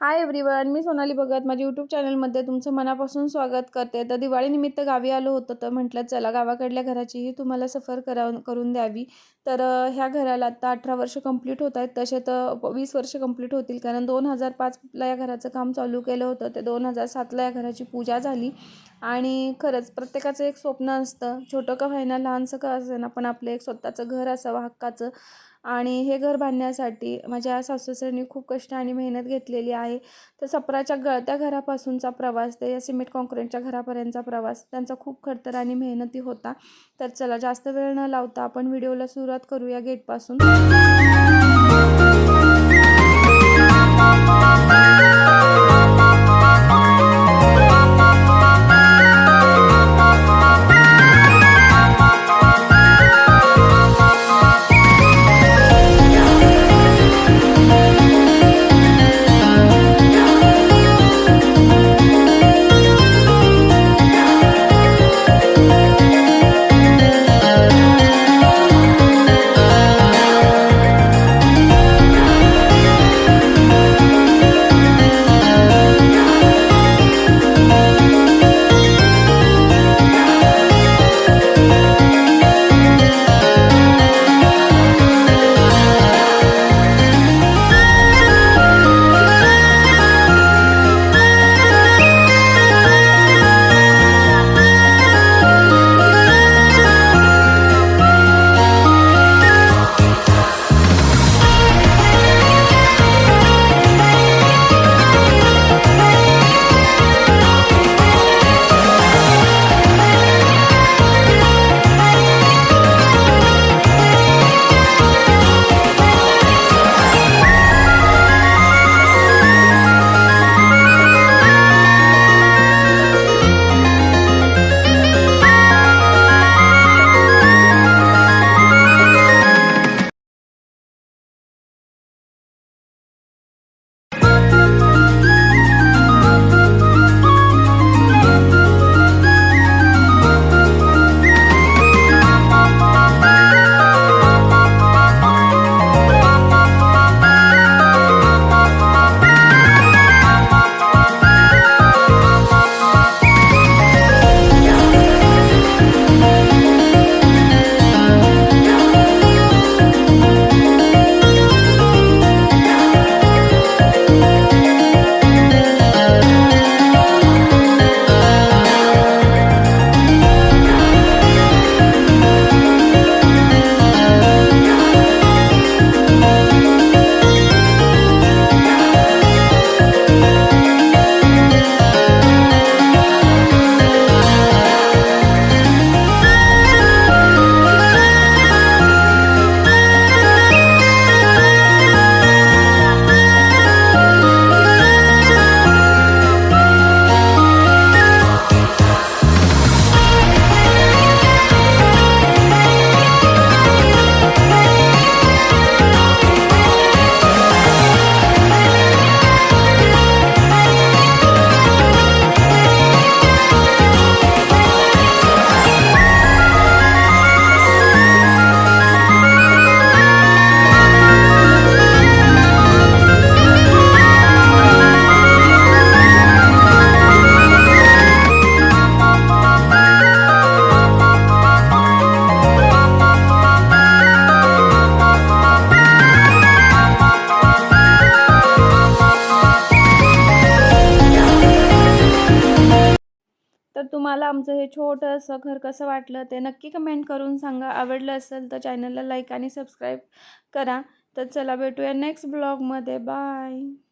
Hi everyone, मी सोनाली भगत माझ्या YouTube चॅनलमध्ये तुमचं मनापासून स्वागत करते. तर दिवाळीनिमित्त गावी आलो होतो, तर म्हटलं चला गावाकडल्या घराचीही तुम्हाला सफर करून द्यावी. तर ह्या घराला आता 18 वर्ष कंप्लीट होत आहेत. तसे तर 20 वर्ष कंप्लीट होतील, कारण 2005ला या घराचं काम चालू केलं होतं. ते 2007ला या घराची पूजा झाली. आणि खरंच प्रत्येकाचं एक स्वप्न असतं, छोटं का होईना, लहानसं का असेना, पण आपलं एक स्वतःचं घर असावं हक्काचं. आणि हे घर बांधण्यासाठी माझ्या सासू-सासऱ्यांनी खूप कष्ट आणि मेहनत घेतलेली आहे. तर छपराच्या गळत्या घरापासूनचा प्रवास ते या सिमेंट काँक्रीटच्या घरापर्यंतचा प्रवास त्यांचा खूप खडतर आणि मेहनती होता. तर चला जास्त वेळ न लावता आपण व्हिडिओला सुरुवात करूया गेटपासून. तर तुम्हाला आमचं हे छोटंसं घर कसं वाटलं ते नक्की कमेंट करून सांगा. आवडलं असेल तर चॅनलला लाईक आणि सबस्क्राईब करा. तर चला भेटूया नेक्स्ट ब्लॉगमध्ये. बाय.